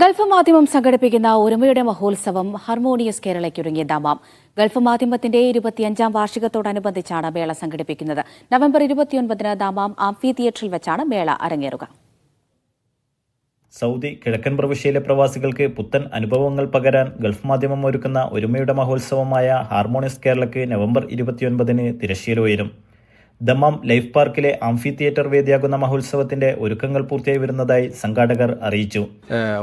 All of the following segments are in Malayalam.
ഗൾഫ് മാധ്യമം സംഘടിപ്പിക്കുന്ന ഒരുമയുടെ മഹോത്സവം ഹാർമോണിയസ് കേരളയ്ക്കൊരുങ്ങിയ ദമാം. ഗൾഫ് മാധ്യമത്തിന്റെ 25ാം വാർഷികത്തോടനുബന്ധിച്ചാണ് മേള സംഘടിപ്പിക്കുന്നത്. നവംബർ 29-ന് ദമാം ആംഫി തിയേറ്ററിൽ വെച്ചാണ് മേള അരങ്ങേറുക. സൗദി കിഴക്കൻ പ്രവിശ്യയിലെ പ്രവാസികൾക്ക് പുത്തൻ അനുഭവങ്ങൾ പകരാൻ ഗൾഫ് മാധ്യമം ഒരുക്കുന്ന ഒരുമയുടെ മഹോത്സവമായ ഹാർമോണിയസ് കേരളയ്ക്ക് നവംബർ 29-ന് തിരശ്ശീല ഉയരും. ദമാം ലൈഫ് പാർക്കിലെ ആംഫി തിയേറ്റർ വേദിയാകുന്ന മഹോത്സവത്തിന്റെ ഒരുക്കങ്ങൾ പൂർത്തിയായി വരുന്നതായി സംഘാടകർ അറിയിച്ചു.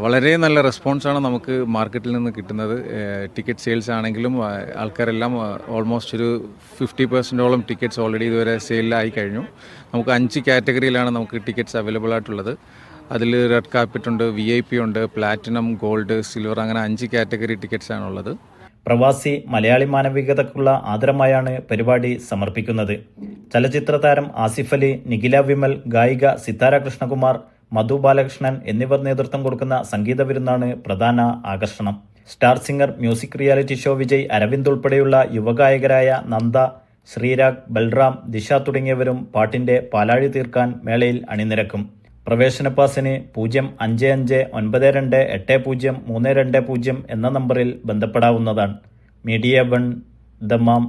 വളരെ നല്ല റെസ്പോൺസാണ് നമുക്ക് മാർക്കറ്റിൽ നിന്ന് കിട്ടുന്നത്. ടിക്കറ്റ് സെയിൽസ് ആണെങ്കിലും ആൾക്കാരെല്ലാം ഓൾമോസ്റ്റ് ഒരു 50% ടിക്കറ്റ്സ് ഓൾറെഡി ഇതുവരെ സെയിലായി കഴിഞ്ഞു. നമുക്ക് 5 കാറ്റഗറിയിലാണ് നമുക്ക് ടിക്കറ്റ്സ് അവൈലബിൾ ആയിട്ടുള്ളത്. അതിൽ റെഡ് കാർപ്പറ്റ് ഉണ്ട്, VIP ഉണ്ട്, പ്ലാറ്റിനം, ഗോൾഡ്, സിൽവർ, അങ്ങനെ 5 കാറ്റഗറി ടിക്കറ്റ്സ് ആണുള്ളത്. പ്രവാസി മലയാളി മാനവികതയ്ക്കുള്ള ആദരമായാണ് പരിപാടി സമർപ്പിക്കുന്നത്. ചലച്ചിത്ര താരം ആസിഫ് അലി, നിഖില വിമൽ, ഗായിക സിത്താര കൃഷ്ണകുമാർ, മധു ബാലകൃഷ്ണൻ എന്നിവർ നേതൃത്വം കൊടുക്കുന്ന സംഗീത വിരുന്നാണ് പ്രധാന ആകർഷണം. Star singer music reality show Vijay Aravind ഉൾപ്പെടെയുള്ള യുവഗായകരായ നന്ദ, ശ്രീരാഗ്, ബൽറാം, ദിശ തുടങ്ങിയവരും പാട്ടിന്റെ പാലാഴി തീർക്കാൻ മേളയിൽ അണിനിരക്കും. പ്രവേശന പാസിന് 05592803020 എന്ന നമ്പറിൽ ബന്ധപ്പെടാവുന്നതാണ്. Media 1 Dammam.